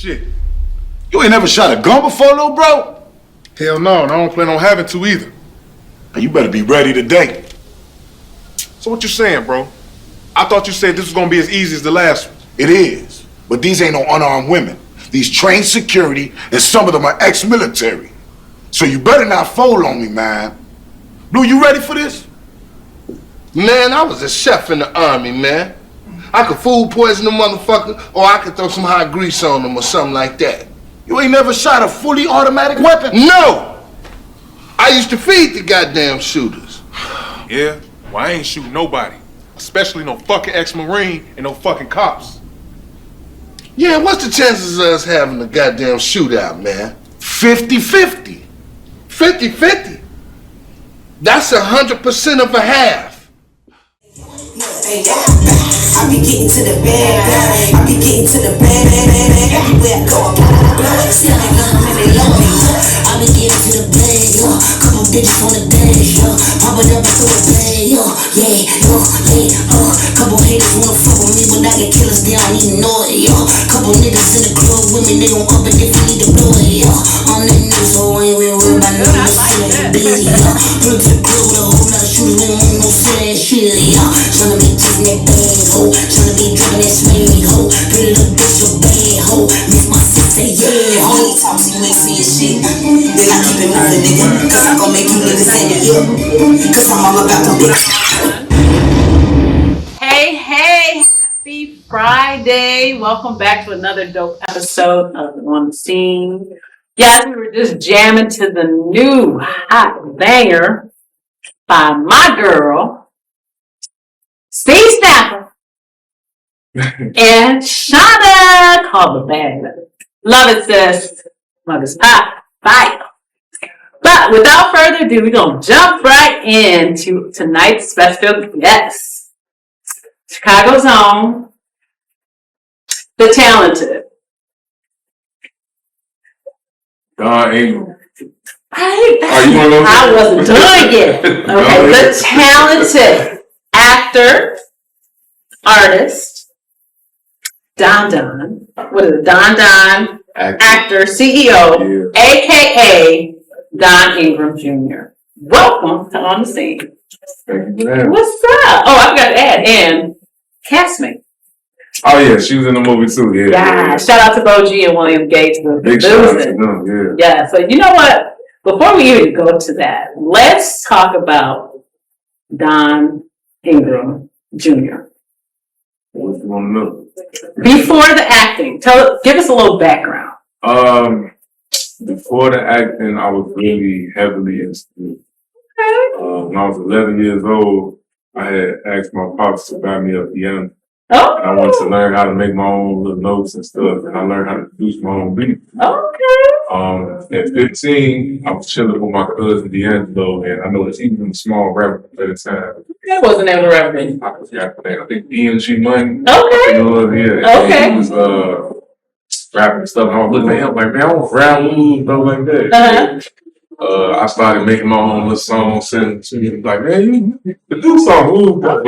shit. You ain't never shot a gun before, little bro? Hell no, and I don't plan on having to either. Now you better be ready today. So what you saying, bro? I thought you said this was gonna be as easy as the last one. It is, but these ain't no unarmed women. These trained security, and some of them are ex-military. So you better not fold on me, man. Blue, you ready for this? Man, I was a chef in the army, man. I could food poison a motherfucker, or I could throw some hot grease on them or something like that. You ain't never shot a fully automatic weapon? No! I used to feed the goddamn shooters. Yeah? Well, I ain't shooting nobody. Especially no fucking ex-Marine and no fucking cops. Yeah, what's the chances of us having a goddamn shootout, man? 50-50. 50-50? That's 100% of a half. I be getting to the bag, I be getting to the bag, everywhere I go, I blow it, still ain't nothing, they love me. I be getting to the bag, couple digits on the dash, pop it up and throw it back, couple haters wanna fuck with me, but I get killers, they don't even know it, couple niggas in the club with me, they gon' up it if we need to blow it, on the news, so I ain't real worried about no busy, look to the club with a whole lot of shooters, we don't want no silly shit, tryna be taking that bag, ho, tryna be dropping that swing, ho, pretty little bitch, your bad, ho, miss my sister, yeah, ho. You ain't talk so you ain't see shit, then I keep it moving, nigga, cause I'm gon' make you niggas end it, cause I'm all about them bitches. Hey, happy Friday. Welcome back to another dope episode of On the Scene. Guys, we were just jamming to the new hot banger by my girl, Steve Snapper and Shauna, called The Bag. Love it, sis. Love it. Bye. But without further ado, we're going to jump right into tonight's special guest. Chicago's own, the talented. Ingram. I wasn't doing it. Okay, the talented actor, artist, Don. What is it? Don, actor, CEO, aka Don Ingram Jr. Welcome to On the Scene. What's up? Oh, I forgot to add, and castmate. Oh yeah, she was in the movie too. Yeah. Shout out to Boji and William Gates. Big shout out to them. Yeah. So you know what? Before we even go to that, let's talk about Don Ingram Jr. What you want to know? Before the acting, give us a little background. Before the acting, I was really heavily into. When I was 11 years old, I had asked my pops to buy me a piano. Oh. And I wanted to learn how to make my own little notes and stuff, and I learned how to produce my own beats. Okay. At 15, I was chilling with my cousin D'Angelo, and I noticed he was in a small rapper at the time. That wasn't ever rapper. I think DMG Money. Okay. Okay. He was rapping and stuff, and I was looking at him like, man, I want to rap moves, stuff like that. I started making my own little songs, sending to him, like, man, you can do something. But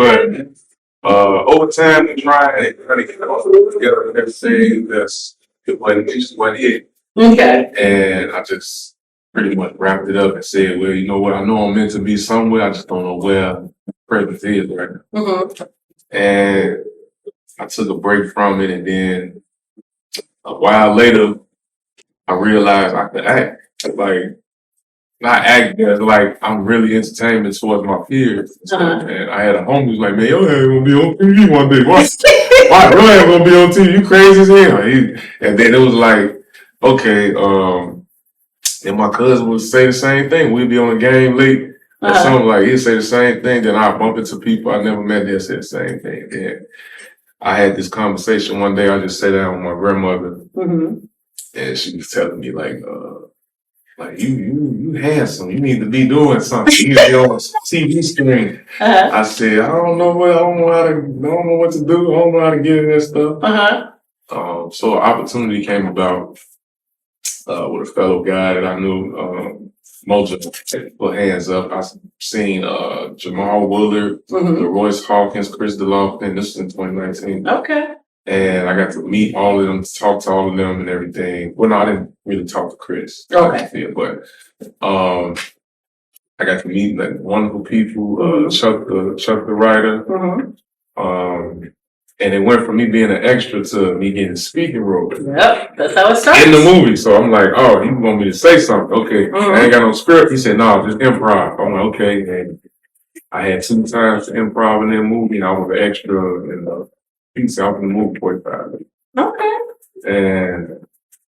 over time, they tried to get it all together and everything. It just wasn't it. Okay. And I just pretty much wrapped it up and said, well, you know what? I know I'm meant to be somewhere. I just don't know where presence is right now. Mm-hmm. And I took a break from it. And then a while later, I realized I could act. Like, not act, but like I'm really entertainment towards my peers. And I had a homie who's like, man, your ass gonna be on TV one day. Why your ass gonna be on TV? You crazy as hell. And then it was like, okay, and my cousin would say the same thing. We'd be on a game late or something, like he'd say the same thing. Then I'd bump into people I never met, they'd say the same thing. Then I had this conversation one day. I just sat down with my grandmother, and she was telling me like you handsome. You need to be doing something. You need to be on a TV screen. I said, I don't know what to do. I don't know how to get in that stuff. So an opportunity came about with a fellow guy that I knew, Maubra, put hands up. I seen Jamal Willard, Royce Hawkins, Chris DeLofton. This was in 2019. Okay. And I got to meet all of them, talk to all of them and everything. Well, no, I didn't really talk to Chris. Okay. But I got to meet like wonderful people, Chuck the writer. And it went from me being an extra to me getting a speaking role. Yep, that's how it starts. In the movie. So I'm like, oh, he want me to say something. Okay. I ain't got no script. He said, no, just improv. I'm like, okay. And I had 2 times to improv in that movie, and I was an extra in the piece out in the movie 45. Okay. And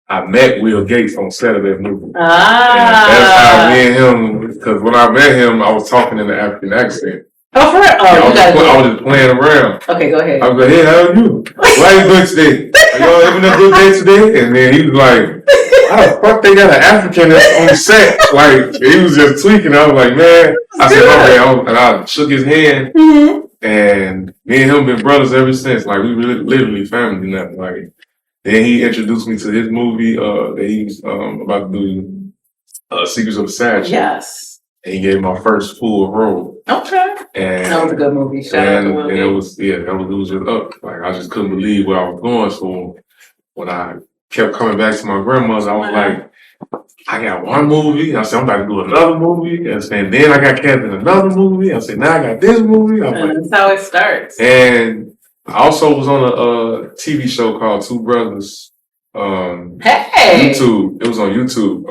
I met Will Gates on set of that movie. Ah. And that's how me and him, because when I met him, I was talking in the African accent. Oh, for real? Oh, I was just playing around. Okay, go ahead. I was like, hey, how are you? Why you good today? Are y'all having a good day today? And then he was like, how the fuck they got an African on the set? Like, he was just tweaking. I was like, man. I said, okay. And I shook his hand. And me and him been brothers ever since. Like, we literally family now. Like, then he introduced me to his movie that he's about to do, Secrets of the Sad. Yes. And he gave me my first full role. Okay. And that was a good movie. Shout out to Will. And it was just up. Like, I just couldn't believe where I was going. So when I kept coming back to my grandmother, I was like, I got one movie. I said, I'm about to do another movie. And then I got cast in another movie. I said, now I got this movie. That's how it starts. And I also was on a TV show called Two Brothers. Hey! YouTube. It was on YouTube.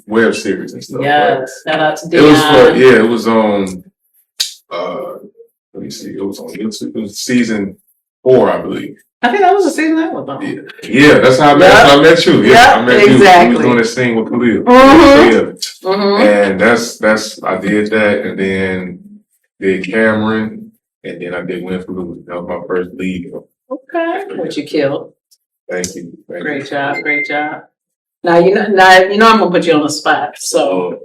Web series and stuff. Yes. Shout out to Dion. It was on, let me see. It was on YouTube. It was season 4, I believe. I think that was the season I was on. Yeah, that's how I met you. Yeah, I met exactly. you. We was doing this thing with Khalil. And I did that, and then did Cameron, and then I did Win for Lose. That was my first lead. Okay, which you killed. Thank you. Great job. Now you know I'm gonna put you on the spot. So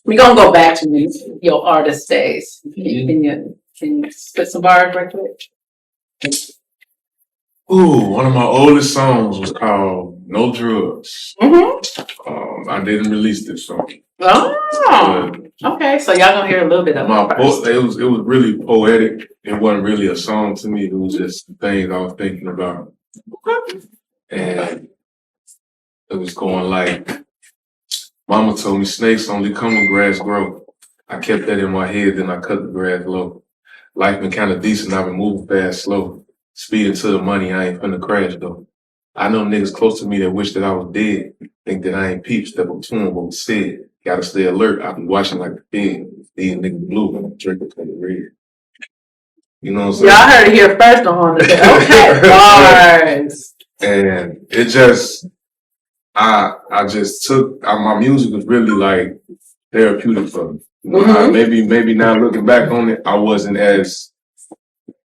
we're gonna go back to your artist days. Can you spit some bars right quick? Ooh, one of my oldest songs was called No Drugs. I didn't release this song. Oh, okay. So y'all gonna hear a little bit of it. It was really poetic. It wasn't really a song to me. It was just things I was thinking about. And it was going like, Mama told me snakes only come when grass grow. I kept that in my head, then I cut the grass low. Life been kind of decent, I've been moving fast, slow. Speeding to the money, I ain't finna crash though. I know niggas close to me that wish that I was dead. Think that I ain't peep, step up to them, what was said. Gotta stay alert, I be watching like the fed. These niggas blue, when I drink it, the red. You know what I'm saying? Y'all heard it here first on the okay, bars. And it just, I just took, my music was really like therapeutic for me. Maybe now looking back on it, I wasn't as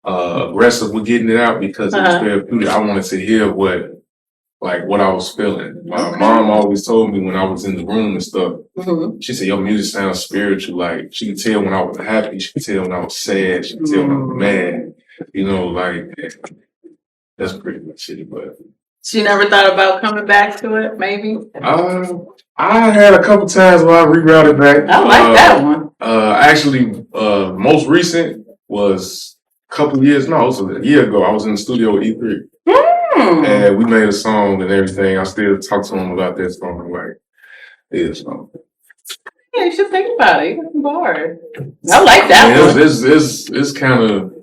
aggressive with getting it out because it was therapeutic. I wanted to hear what I was feeling. My mom always told me when I was in the room and stuff, she said, your music sounds spiritual. Like, she could tell when I was happy, she could tell when I was sad, she could tell when I was mad. You know, like, that's pretty much it. But she never thought about coming back to it, maybe? I had a couple times where I rerouted back. I like that one. Actually, most recent was a couple of years, no, it was a year ago. I was in the studio with E3. And we made a song and everything. I still talk to him about that song. Like, yeah, song. Yeah, you should think about it. You got some bars. I like that one. It's kind of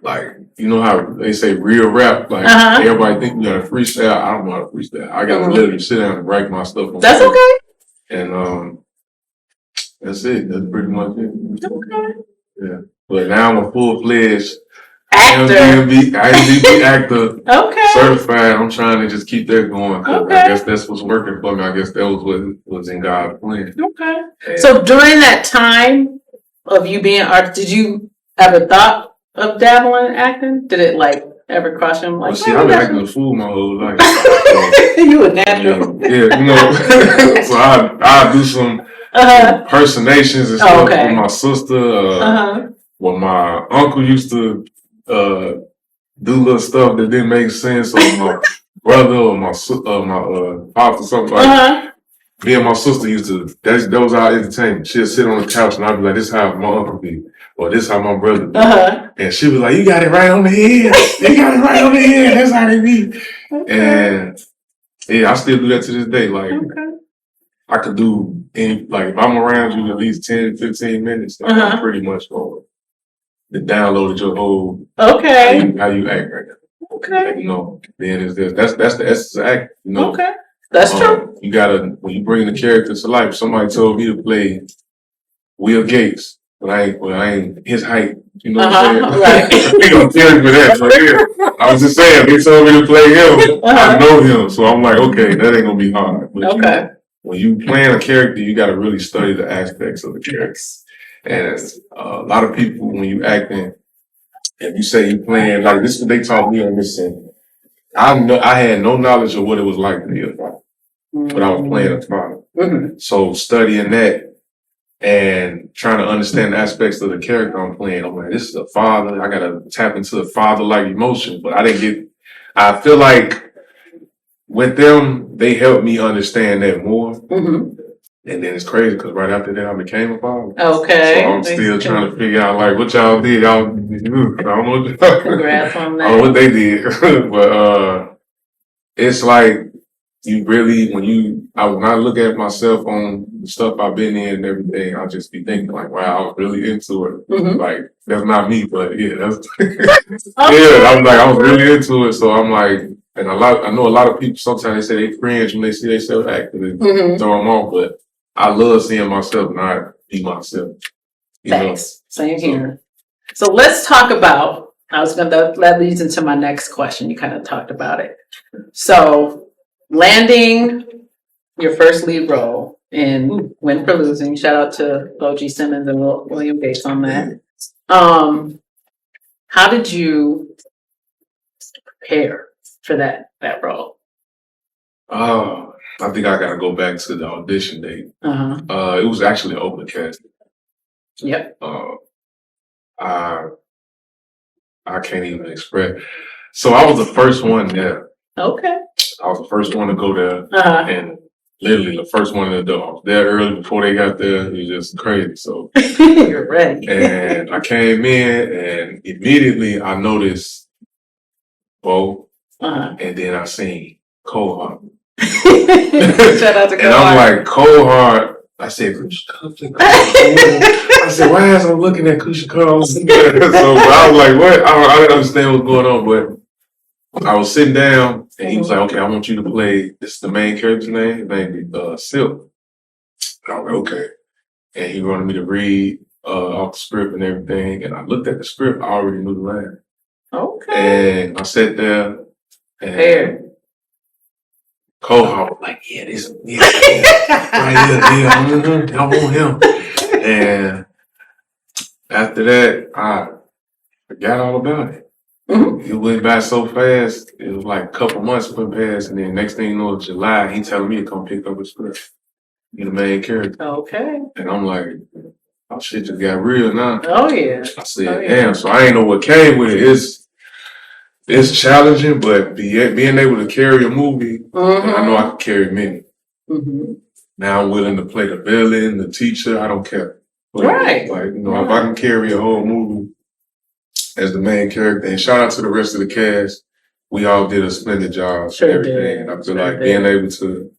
like, you know how they say real rap, like everybody think you gotta freestyle. I don't know how to freestyle. I gotta literally sit down and write my stuff on. That's okay. And that's it. That's pretty much it. Okay. Yeah. But now I'm a full-fledged actor. IMDb actor. Okay. Certified. I'm trying to just keep that going. Okay. I guess that's what's working for me. I guess that was what was in God's plan. Okay. And so during that time of you being an artist, did you ever thought of dabbling in acting? Did it like ever cross your mind? Well, see, I've been acting a fool my whole life. You a natural. Yeah, you know. So I do some impersonations and stuff with my sister. Well, my uncle used to do little stuff that didn't make sense, or my brother or my pops or something like that. Me and my sister used to, that was our entertainment. She'd sit on the couch and I'd be like, this is how my uncle be. Well, this how my brother do. Uh-huh. And she was like, you got it right on the head. You got it right on the head. That's how they be. And yeah, I still do that to this day. Like, I could do any, like, if I'm around you at least 10, 15 minutes, then I'm pretty much going to download your whole how you act right now. Okay. You know, then it's this. That's the essence of acting. You know? Okay. That's true. You gotta, when you bring the character to life, somebody told me to play Will Gates, but I ain't his height. You know what I'm saying? Right. They gonna kill me for that. So yeah, I was just saying, they told me to play him. I know him, so I'm like, okay, that ain't gonna be hard. But when you playing a character, you gotta really study the aspects of the character. And a lot of people, when you acting, if you say you playing, like this is what they taught me on this scene. I had no knowledge of what it was like to be a father, but I was playing a father. So studying that and trying to understand the aspects of the character I'm playing, I'm like, this is a father. I gotta tap into the father-like emotion, but I feel like with them, they helped me understand that more. And then it's crazy because right after that, I became a father. Okay. So I'm still trying to figure out like what y'all did. I don't know what Congrats on that. I don't know what they did, but it's like you really when I look at myself on the stuff I've been in and everything, I'll just be thinking like, wow, I was really into it. Like that's not me, but yeah, that's yeah. I'm like I was really into it, so I'm like, and I know a lot of people sometimes they say they cringe when they see themselves acting and throw them off, but I love seeing myself not be myself. Thanks. Same here. So let's talk about, that leads into my next question. You kind of talked about it. So landing your first lead role in Win for Losing, shout out to O.G. Simmons and William Gates on that. How did you prepare for that role? I think I gotta go back to the audition date. It was actually an open casting. Yep. I can't even express. So I was the first one there. Okay. I was the first one to go there, and literally the first one in the door. I was there early before they got there. It was just crazy. So you're ready. And I came in, and immediately I noticed Bo, and then I seen Cold Heart. Shout out to Cold And I'm Heart. like, Cold Heart. I said, I said, why is I'm looking at Kusha Cole? So I was like, what? I didn't understand what's going on, but I was sitting down and he was like, okay, I want you to play, this is the main character's name. His name is Silk. And I was like, okay. And he wanted me to read off the script and everything. And I looked at the script, I already knew the line. Okay. And I sat there and Cole Hart was like, yeah, right here, I want him. And after that, I forgot all about it. It went by so fast. It was like a couple months went past, and then next thing you know, July, he telling me to come pick up his script. Be the main character. Okay. And I'm like, oh shit, just got real now. Oh yeah. I said, damn. So I ain't know what came with it. It's challenging, but being able to carry a movie, and I know I can carry many. Now I'm willing to play the villain, the teacher. I don't care. But, right. Like, you know, if I can carry a whole movie as the main character, and shout out to the rest of the cast, we all did a splendid job. Sure everything. did. And I feel like being able to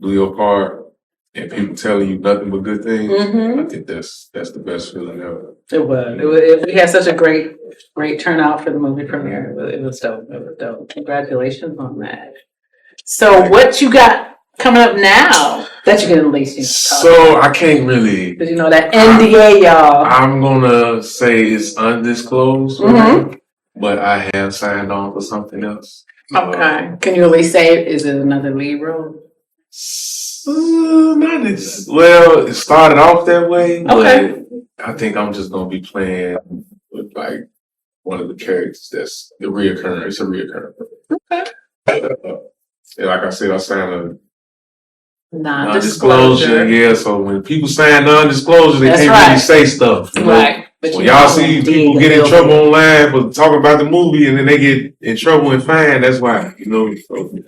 do your part and people telling you nothing but good things, I think that's the best feeling ever. It was. We had such a great turnout for the movie premiere. It was dope. It was dope. Congratulations on that. So what you got coming up now that you can at least So I can't really. Because you know that NDA, y'all. I'm gonna say it's undisclosed, but I have signed on for something else. Okay. Can you at least say, is it another lead role? Not this. Well, it started off that way, but I think I'm just gonna be playing with like one of the characters that's the reoccurring. It's a reoccurring. Okay. Like I said, I signed a non-disclosure. Yeah, so when people sign non-disclosure, they can't really say stuff. You know? Right. But when y'all see people get in trouble online for talking about the movie and then they get in trouble and fined, that's why, you know. So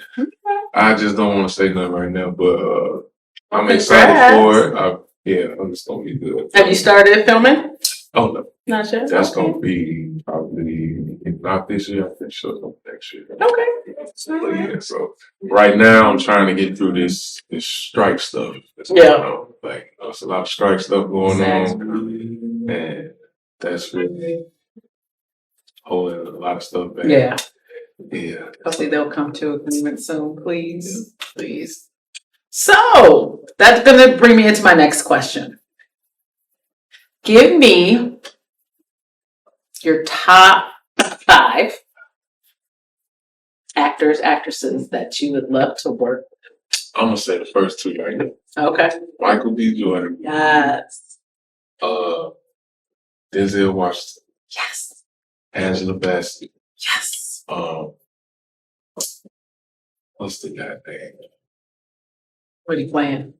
I just don't want to say nothing right now, but I'm excited for it. I'm just gonna be good. Have you started filming? Oh no. Not sure. That's Okay. gonna be probably if not this year, I think so next year. Okay. But yeah, so right now I'm trying to get through this strike stuff. That's Yeah. going on. Like there's a lot of strike stuff going on, and that's really holding a lot of stuff back. Yeah. Yeah. Hopefully they'll come to agreement soon, please. Please. So that's gonna bring me into my next question. Give me your top 5 actors, actresses that you would love to work I'm gonna say the first 2 right now. with. Okay. Michael B. Jordan, Yes. Denzel Washington, Yes. Angela Bassett, Yes. what's the guy name? What are you playing?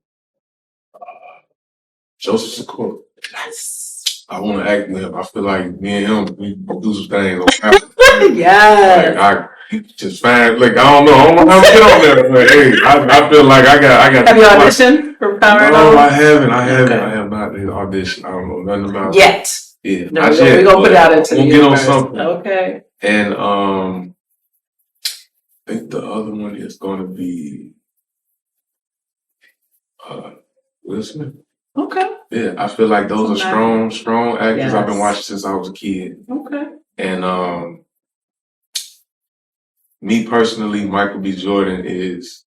Joseph Sikora. Yes. I want to act with him. I feel like me and him, we do some things on camera. Yes. Like I just find, like I don't know how to get on there, but hey, I feel like I got. Have you auditioned for Power No, and I haven't. Okay. I have not did audition. I don't know nothing about Yet. Yeah, No, not we're yet, gonna put it but out into the we'll get on universe. something. Okay. And I think the other one is going to be Will Smith. Okay. Yeah, I feel like those are strong actors I've been Yes. watching since I was a kid. Okay. And me personally, Michael B. Jordan is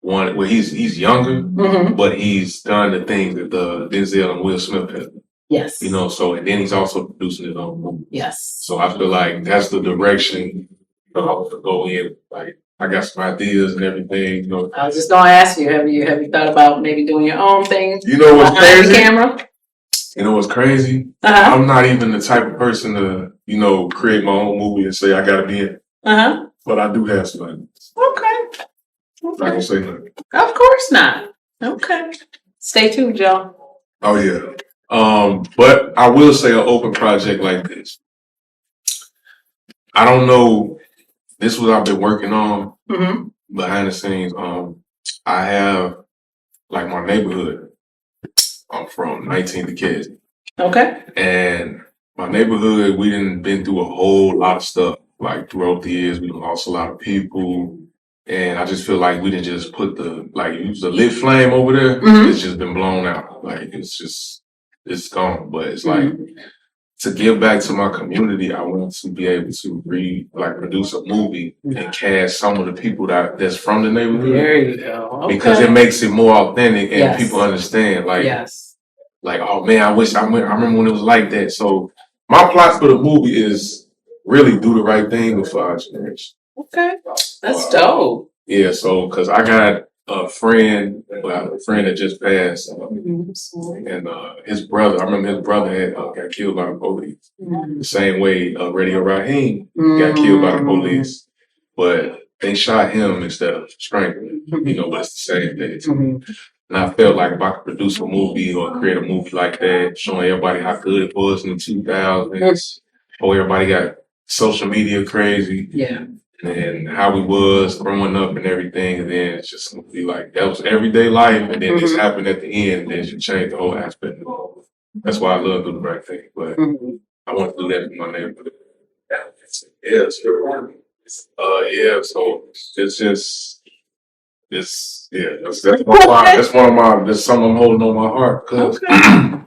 one where he's younger, Mm-hmm. but he's done the things that the Denzel and Will Smith have. Yes. You know, so and then he's also producing his own movie. Yes. So I feel like that's the direction I want to go in. Like I got some ideas and everything. You know, I was just gonna ask you, have you thought about maybe doing your own thing you know what's behind the crazy? camera? You know what's crazy? Uh-huh. I'm not even the type of person to, create my own movie and say I gotta be in it. Uh-huh. But I do have some ideas. Okay. I'm not gonna say nothing. Of course not. Okay. Stay tuned, Joe. Oh yeah. But I will say an open project like this. I don't know. This is what I've been working on Mm-hmm. behind the scenes. I have like my neighborhood. I'm from 19 to Kids. Okay. And my neighborhood, we done been through a whole lot of stuff. Like throughout the years, we done lost a lot of people. And I just feel like we didn't just put use the lit flame over there. Mhm. It's just been blown out. Like it's gone. But it's like to give back to my community, I want to be able to produce a movie and cast some of the people that's from the neighborhood. There you go. Okay. Because it makes it more authentic and Yes. people understand. Yes. Like, oh man, I remember when it was like that. So my plot for the movie is really do the right thing before our generation. Okay. That's dope. Yeah, so because I got a friend that just passed, and his brother. I remember his brother had got killed by the police. The same way Radio Raheem got killed by the police, but they shot him instead of strangling. But it's the same thing. And I felt like if I could produce a movie or create a movie like that, showing everybody how good it was in the 2000s, before everybody got social media crazy, and how we was growing up and everything, and then it's just gonna be like that was everyday life, and then this happened at the end, and then it changed the whole aspect of it. That's why I love doing the right thing, but I want to do that for my neighborhood. Yeah, sure. So it's just. That's something I'm holding on my heart because I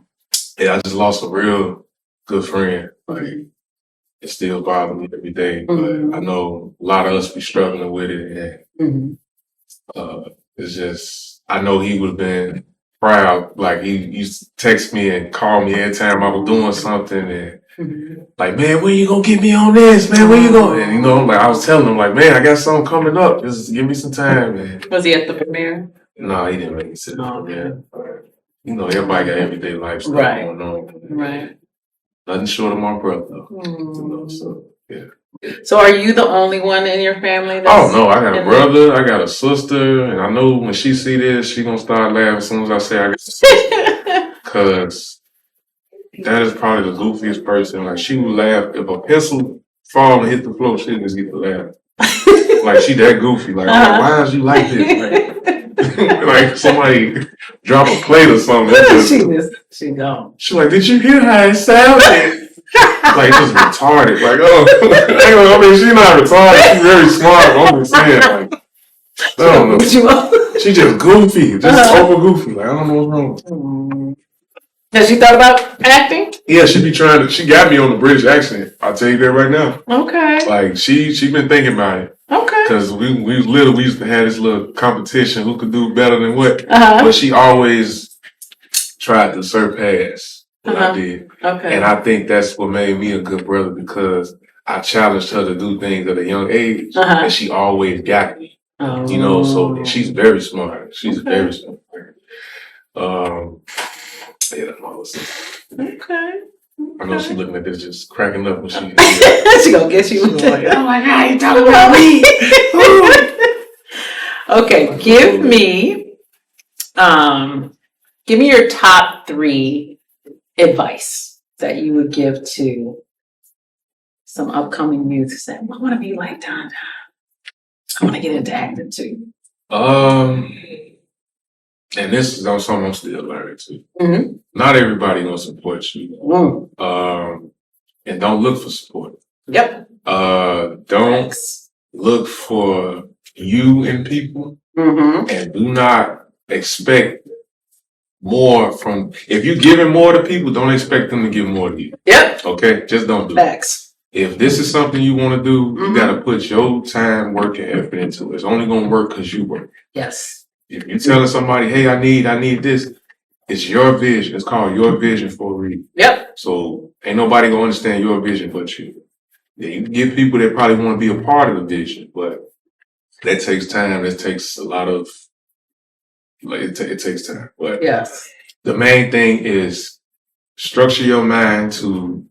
just lost a real good friend. Like it still bothers me every day, but I know a lot of us be struggling with it, and it's just I know he would have been proud. Like he used to text me and call me every time I was doing something, and like, man, when you gonna get me on this, man? When you gonna? And like I was telling him, like, man, I got something coming up. Just give me some time, man. Was he at the premiere? No, he didn't make it to the premiere. Everybody got everyday life stuff going on. Right. Nothing short of my brother, though. So yeah. So are you the only one in your family? Oh no, I got a brother, I got a sister, and I know when she see this, she gonna start laughing as soon as I say I got a sister. Cause that is probably the goofiest person. Like she would laugh if a pencil fall and hit the floor, she just get to laugh. Like she that goofy. Like why is you like this? Like, like somebody drop a plate or something. She gone. She's like, did you hear how it sounded? Like, just retarded. Like, oh, I mean, she's not retarded. She's very smart. But I'm just saying, like, I don't know. She just goofy, just over goofy. Like, I don't know what's wrong. Has she thought about acting? Yeah, she be trying to. She got me on the British accent. I'll tell you that right now. Okay. Like, she been thinking about it. Okay. Because we was little, we used to have this little competition, who could do better than what. Uh-huh. But she always tried to surpass what I did. Okay. And I think that's what made me a good brother, because I challenged her to do things at a young age, and she always got me. Oh. You know, so she's very smart. She's very smart. Yeah, that's my sister. Okay. I know she's looking at this just cracking up when she. She gonna get you. Like, oh my God, you talking about me? Okay, give me your top 3 advice that you would give to some upcoming youth who say, I want to be like Don. I want to get into acting too. And this is something I'm still learning too. Not everybody gonna support you. And don't look for support. Yep. Don't look for you in people, and do not expect more from. If you're giving more to people, don't expect them to give more to you. Yep. Okay, just don't do it. If this is something you want to do, you got to put your time, work, and effort into it. It's only gonna work because you work. Yes. If you're telling somebody, hey, I need this, it's your vision. It's called your vision for a reason. Yep. So ain't nobody gonna understand your vision but you. Yeah, you can get people that probably want to be a part of the vision, but that takes time. That takes a lot of, like, it takes time. But yes, the main thing is structure your mind to,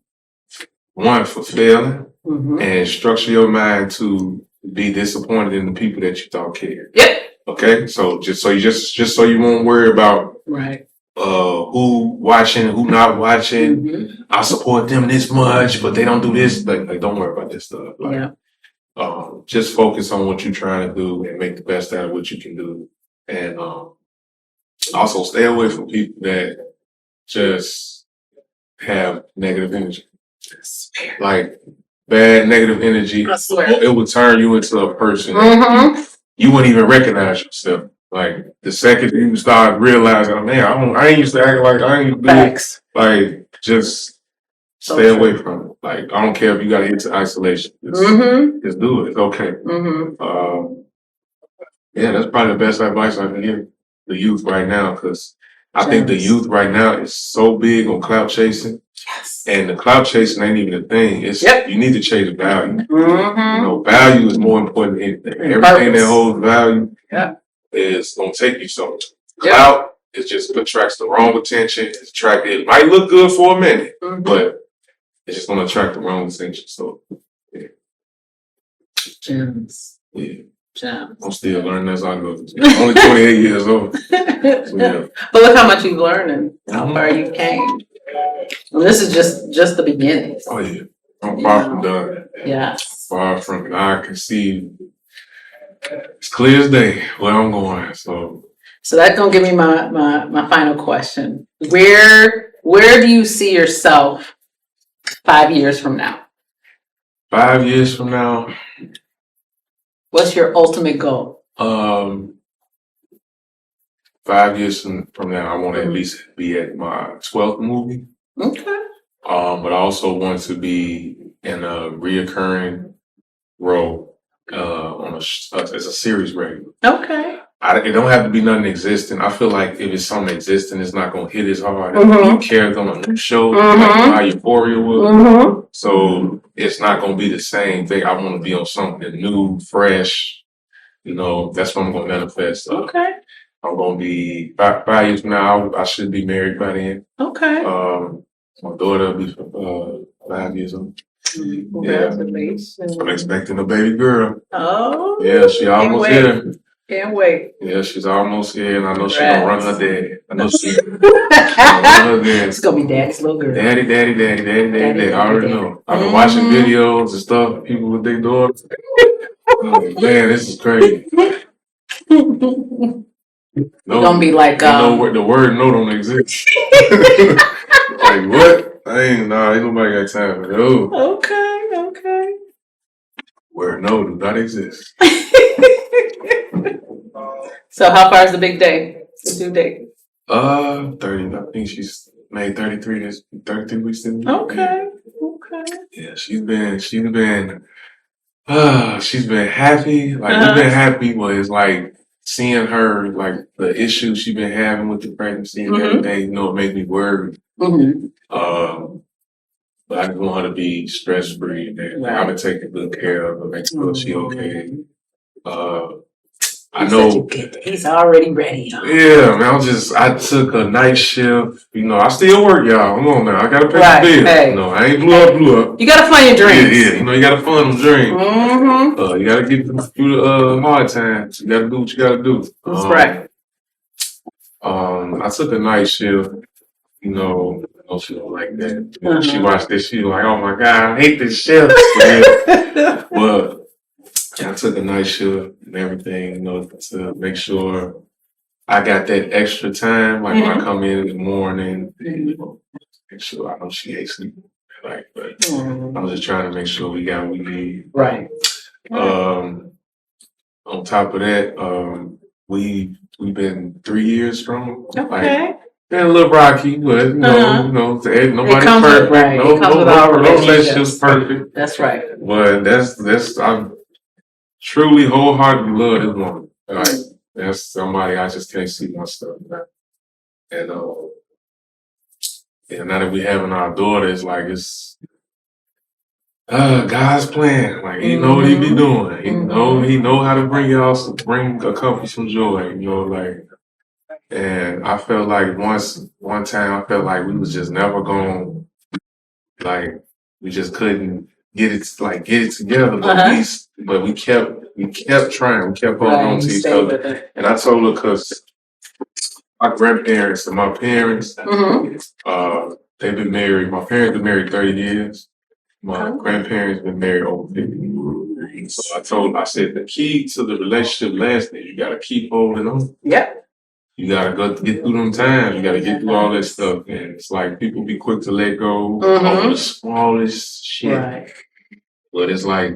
one, for failing, and structure your mind to be disappointed in the people that you thought cared. Yep. Okay, so just so you won't worry about who watching, who not watching. I support them this much, but they don't do this. Like don't worry about this stuff. Like, just focus on what you're trying to do and make the best out of what you can do. And also stay away from people that just have negative energy. Like bad negative energy, it will turn you into a person. You wouldn't even recognize yourself. Like the second you start realizing, man, I ain't used to act like I ain't do it. Like just stay away from it. Like I don't care if you got to hit to isolation. Just do it. It's okay. Yeah, that's probably the best advice I can give the youth right now, because I think the youth right now is so big on clout chasing. Yes. And the clout chasing ain't even a thing. It's you need to chase value. You know, value is more important than anything. Everything that holds value is gonna take you somewhere. Clout is just attracts the wrong attention. It might look good for a minute, but it's just gonna attract the wrong attention. So Gems. Yeah. Gems. I'm still learning as I go. I'm only 28 years old. So, yeah. But look how much you've learned and how far you came. Well, this is just the beginning. Oh yeah, I'm far from done. Yeah, far from it. I can see it's clear as day where I'm going. So that's gonna give me my final question. Where do you see yourself 5 years from now? 5 years from now, what's your ultimate goal? 5 years from now, I want to at least be at my 12th movie. Okay. But I also want to be in a reoccurring role as a series regular. Okay. It don't have to be nothing existing. I feel like if it's something existing, it's not going to hit as hard. You carried on a new show, like how Euphoria was. So it's not going to be the same thing. I want to be on something new, fresh. You know, that's what I'm going to manifest. Okay. I'm going to be 5 years from now. I should be married by then. Okay. My daughter will be 5 years old. Congratulations. Yeah. I'm expecting a baby girl. Oh. Yeah, she almost here. Can't wait. Yeah, she's almost here, and I know she's gonna run her daddy. I know she's gonna run her daddy. It's gonna be daddy's little girl. Daddy. I already know. I've been watching videos and stuff, people with their daughters. Oh, man, this is crazy. No, gonna be like, the word no don't exist. Like what? Ain't nobody got time for that. Okay. Word no do not exist. So how far is the big day? The due date? 30. I think she's made 33 weeks in. Okay. Yeah, she's been happy. Like we've been happy, but it's like seeing her, like the issues she's been having with the pregnancy and everything, it made me worried. But I just want her to be stress free and I've been taking good care of her, make sure she okay. I know He's already ready. Yeah, man. I took a night shift. I still work, y'all. Come on now. I gotta pay the bill. Hey. I ain't blew up. You gotta fund your dreams. Yeah. You gotta fund them dreams. You gotta get through the hard times. You gotta do what you gotta do. That's right. I took a night shift. She don't like that. She watched this. She was like, "Oh my god, I hate this shift." But I took a night shift and everything, to make sure I got that extra time. Like when I come in the morning, make sure I know she ain't sleeping. But I'm just trying to make sure we got what we need. Right. On top of that, we've been 3 years strong. Okay. Been a little rocky, but nobody's perfect. Right. No relationship's perfect. That's right. But that's I truly wholeheartedly love this woman. Like that's somebody I just can't see myself now. And now that we having our daughter, it's like it's God's plan. Like he know what he be doing. He know how to bring a couple some joy. And I felt like one time I felt like we was just never going, like we just couldn't get it together. But we kept trying. We kept holding on to each other. And I told her because my grandparents and my parents, they've been married. My parents been married 30 years. My grandparents been married over 50 years. So I said the key to the relationship lasting, you gotta keep holding on. Yep. You gotta go get through them times. You gotta get through all that stuff. And it's like people be quick to let go over the smallest shit. Right. But it's like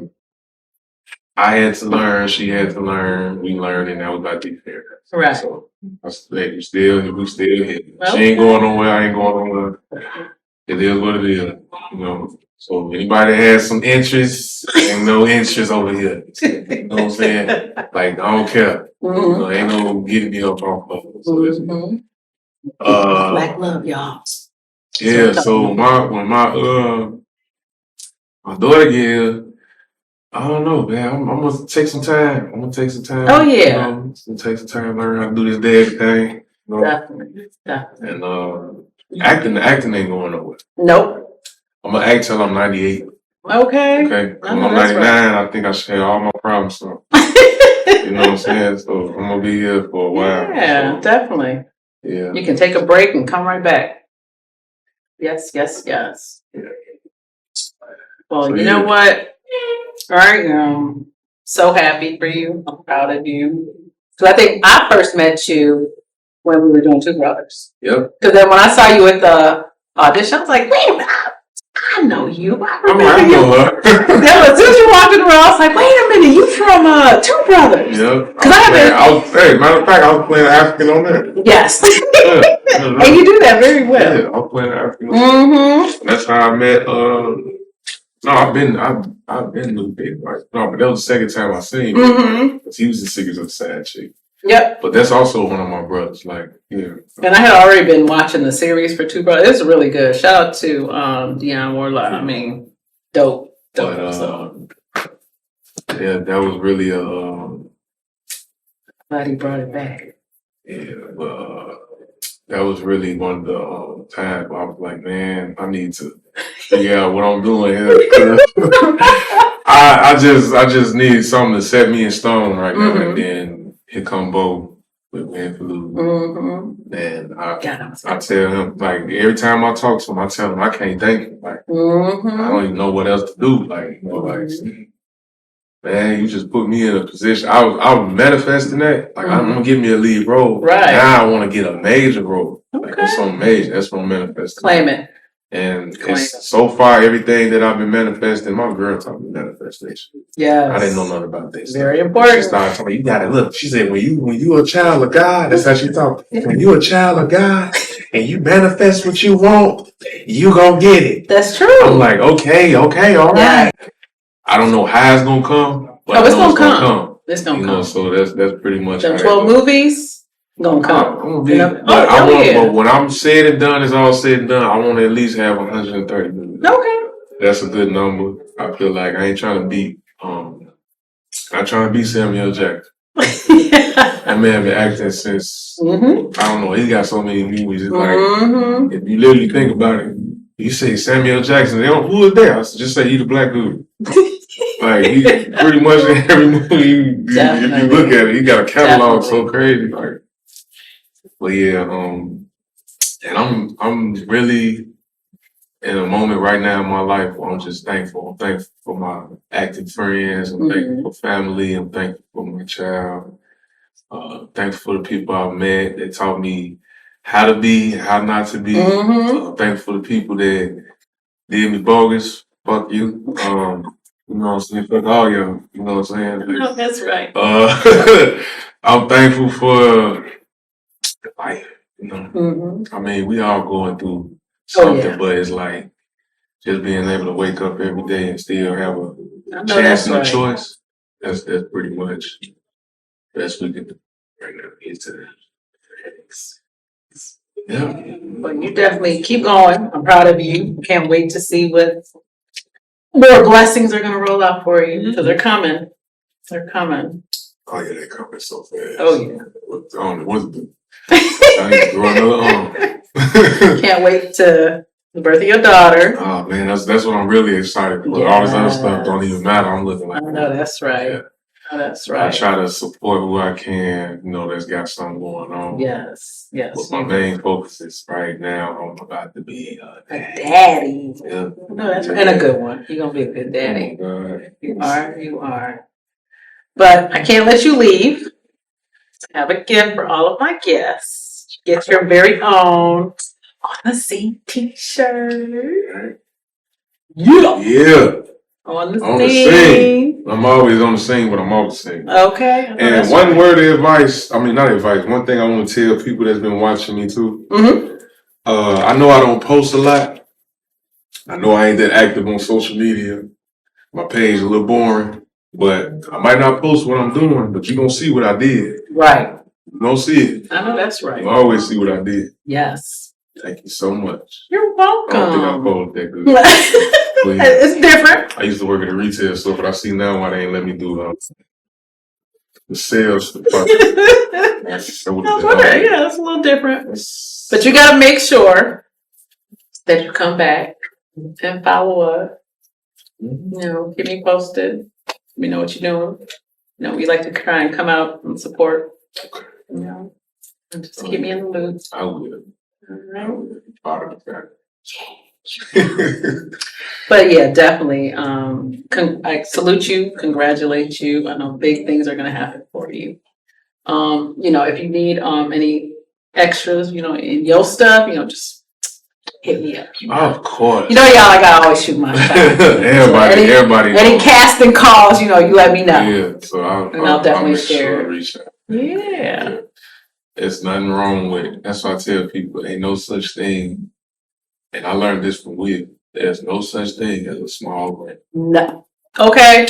I had to learn, she had to learn, we learned, and that was about to be fair. Right. So I said, we still here. She ain't going nowhere, I ain't going nowhere. It is what it is. So anybody has some interest, ain't no interest over here. You know what I'm saying? Like, I don't care. Ain't no getting me up off of it. So Black love, y'all. Yeah, so when my daughter get here, I don't know, man. I'm gonna take some time. Oh yeah. I'm gonna take some time, learn how to do this dad thing. Definitely. And acting ain't going nowhere. Nope. I'm gonna act till I'm 98. Okay. When I'm 99, I think I should have all my problems solved. You know what I'm saying? So I'm gonna be here for a while. Yeah, so, definitely. Yeah. You can take a break and come right back. Yes. Yeah. Well, you know what? I am so happy for you. I'm proud of you. Because I think I first met you when we were doing Two Brothers. Yep. Because then when I saw you at the audition, I was like, wait a minute, I know you. I remember you. As soon as you walked in the room, I was like, wait a minute, you from Two Brothers. Yep. Matter of fact, I was playing African on there. Yes. And you do that very well. Yeah, I was playing African on there. That's how I met I've been Luke Big, right? No, but that was the second time I seen him. Because he was the sickest of the side chick. Yep. But that's also one of my brothers. Like, yeah. And I had already been watching the series for Two Brothers. It's really good. Shout out to Dionne Warlock. I mean, dope. But, yeah, that was really glad he brought it back. Yeah, but that was really one of the times where I was like, man, I need to figure out what I'm doing here. I just need something to set me in stone right now. And then here come Bo with Man for Lose. And I tell him, like, every time I talk to him, I tell him I can't thank him. Like, I don't even know what else to do. Like, Man, you just put me in a position. I was manifesting that. Like, I'm gonna give me a lead role. Right. Now I want to get a major role. Like, Okay. what's something major? That's what I'm manifesting. Claim it. And Claim it's it. so far everything that I've been manifesting. My girl taught me manifestation. Yes. I didn't know nothing about this. Very stuff. important. She started telling me, you gotta look. She said, when you a child of God, that's how she talked. When you a child of God and you manifest what you want, you gonna get it. That's true. I'm like, okay, all right. I don't know how it's gonna come, but it's I know gonna come. It's gonna come. So that's pretty much The how 12 movies gonna come. I'm gonna be, but when I'm said and done, it's all said and done. I want to at least have 130 million. Okay. That's a good number. I feel like I ain't trying to beat. Not trying to beat Samuel Jackson. That man been acting since I don't know. He got so many movies. It's like if you literally think about it, you say Samuel Jackson. They don't, who is that? I just say he the black dude. Like he pretty much in every movie. If you look at it, he got a catalog so crazy. Like, but yeah, and I'm really in a moment right now in my life where I'm just thankful. I'm thankful for my acting friends. I'm thankful for family. I'm thankful for my child. Thankful for the people I've met that taught me how to be, how not to be. Thankful for the people that did me bogus. Fuck you. You know what I'm saying? Fuck all y'all. You know what I'm saying? Like, No, that's right. I'm thankful for life. You know, I mean, we all going through something, but it's like just being able to wake up every day and still have a chance and a choice. That's pretty much the best we can do right now. Yeah. But you definitely keep going. I'm proud of you. Can't wait to see what more blessings are gonna roll out for you because they're coming. They're coming. Oh yeah, they're coming so fast. Oh yeah. On the I need to grow another arm. Can't wait to the birth of your daughter. Oh man, that's what I'm really excited for. All this other stuff don't even matter. I'm looking like I know that's right. Yeah. Oh, that's right. I try to support who I can, that's got something going on. Yes. But my main focus is right now I'm about to be a daddy. Yeah. No, that's right. And a good one. You're gonna be a good daddy. Oh, You are. But I can't let you leave. I have a gift for all of my guests. Get your very own On the Scene t-shirt. Yeah. On the scene. I'm always on the scene, but I'm off the scene. Okay. And one word of advice, not advice, one thing I want to tell people that's been watching me too. I know I don't post a lot. I know I ain't that active on social media. My page is a little boring, but I might not post what I'm doing, but you're going to see what I did. Right. You're going to see it. I know that's right. You always see what I did. Yes. Thank you so much. You're welcome. I don't think I posted that good. It's different. I used to work at a retail store, but I see now why they ain't let me do the sales department. It's a little different. But you got to make sure that you come back and follow up. Keep me posted. Let me know what you're doing. We like to try and come out and support. And just keep me in the loop. I will. All right. I will be part of that. But yeah, definitely. I salute you, congratulate you. I know big things are going to happen for you. If you need any extras, in your stuff, just hit me up. Of course. Y'all, I always shoot my shot. everybody. Any casting calls, you let me know. Yeah, so I'll definitely share. Sure reach out. Yeah. There's nothing wrong with it. That's why I tell people, ain't no such thing. And I learned this from Will. There's no such thing as a small grant. No. Okay.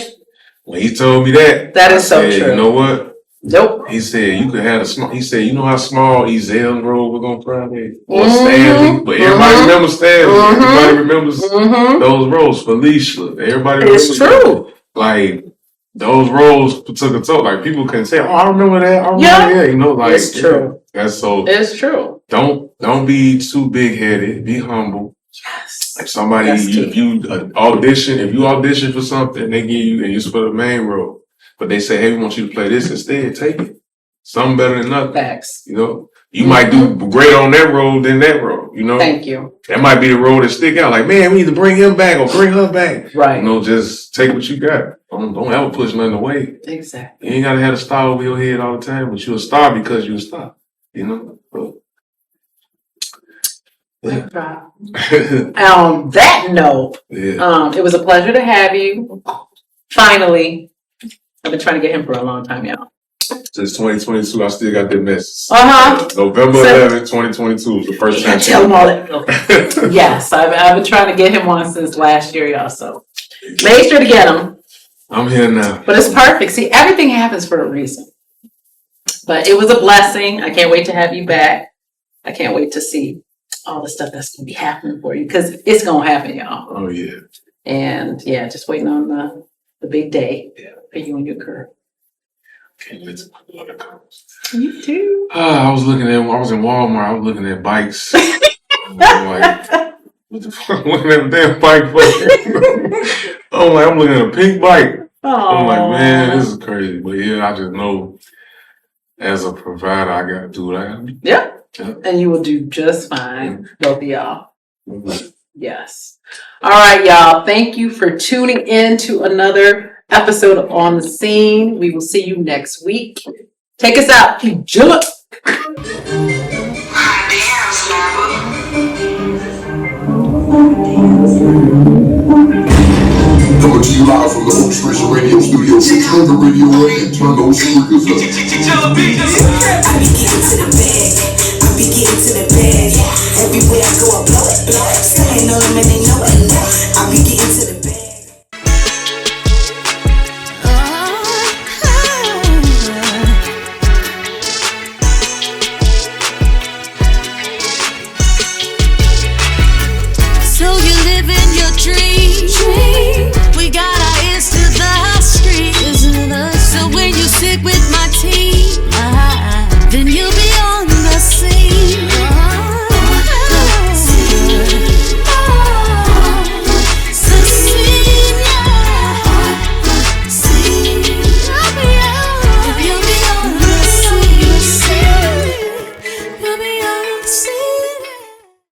When he told me that, I said, so true. You know what? Nope. He said you could have a small. He said, you know how small Ezell Road was on Friday or Stanley, but everybody remembers Stanley. Everybody remembers those roads. Felicia. Everybody remembers. It's true. Like those roads took a toll. Like people can say, "Oh, I remember that." I remember that. It's true. That's so. It's true. Don't be too big headed. Be humble. Yes. Like somebody, if you audition for something, they give you and it's for the main role, but they say, "Hey, we want you to play this instead. Take it. Something better than nothing." Facts. You You might do greater on that road than that road, you know? Thank you. That might be the road that stick out. Like, man, we need to bring him back or bring her back. Right. You know, just take what you got. Don't ever push nothing away. Exactly. You ain't gotta have a star over your head all the time, but you're a star because you're a star. You know? So, yeah. On that note, Yeah. it was a pleasure to have you. Finally. I've been trying to get him for a long time, y'all. Since 2022, I still got that message. So- November 11th, 2022 was the first time. Tell him all that. Okay. Yes, I've been trying to get him one since last year, y'all. So made sure to get him. I'm here now. But it's perfect. See, everything happens for a reason. But it was a blessing. I can't wait to have you back. I can't wait to see all the stuff that's going to be happening for you because it's going to happen, y'all. Oh, yeah. And yeah, just waiting on the big day for you and your girl. Can't wait to put other comments. You too. I was in Walmart, I was looking at bikes. I'm like, what the fuck? I'm looking at a damn bike for? I'm looking at a pink bike. I'm like, man, this is crazy. But yeah, I just know as a provider, I gotta do what I gotta do. Yeah. Yeah. And you will do just fine, both of y'all. Mhm. Yes. All right, y'all. Thank you for tuning in to another episode of On the Scene. We will see you next week. Take us out. Jump. Coming to you live from the Oak Street Radio Studio. So turn the radio up and turn those speakers up. I be getting to the bag. I be getting to the bag. Everywhere I go,